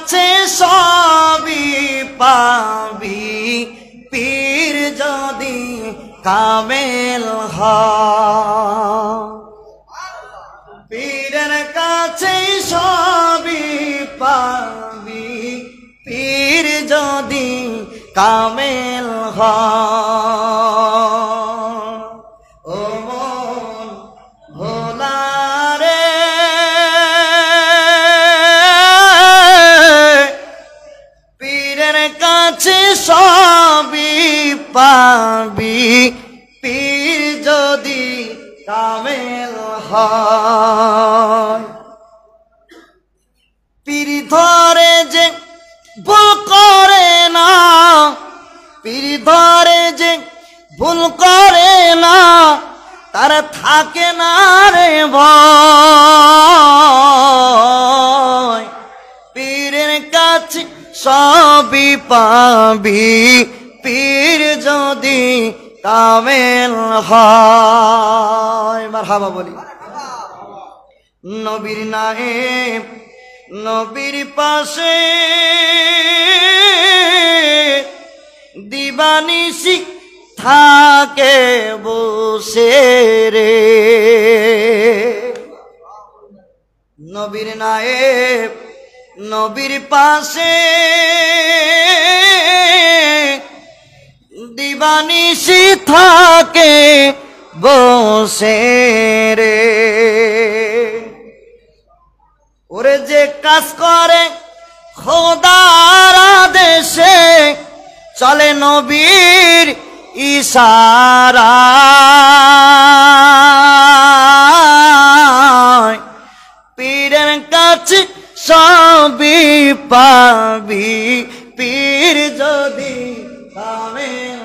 কাছে সবই পাবি পীর যদি কামেল হয়। পীরের কাছে সবই পাবি পীর যদি কামেল হয়। ও মন ভোলা রে পীরের কাছে সবই পাবি পীর যদি কামেল হয়। পীর ধরে যে ভুল করে না, পীর ধরে যে ভুল করে না, তার থাকে না রে ভয়। পীরের কাছে সবই পাবি পীর যদি কামেল হয়। মারহাবা বলি। নবীর নায়েব নবীর পাশে দিবানিশি থাকে বসে রে। নবীর নায়েব নবীর পাশে দিবানিশি থাকে বসে রে। ওরে যে কাজ করে খোদার আদেশে চলে নবীর ইশারায়। পীরের কাছে সবই পাবি পীর যদি কামেল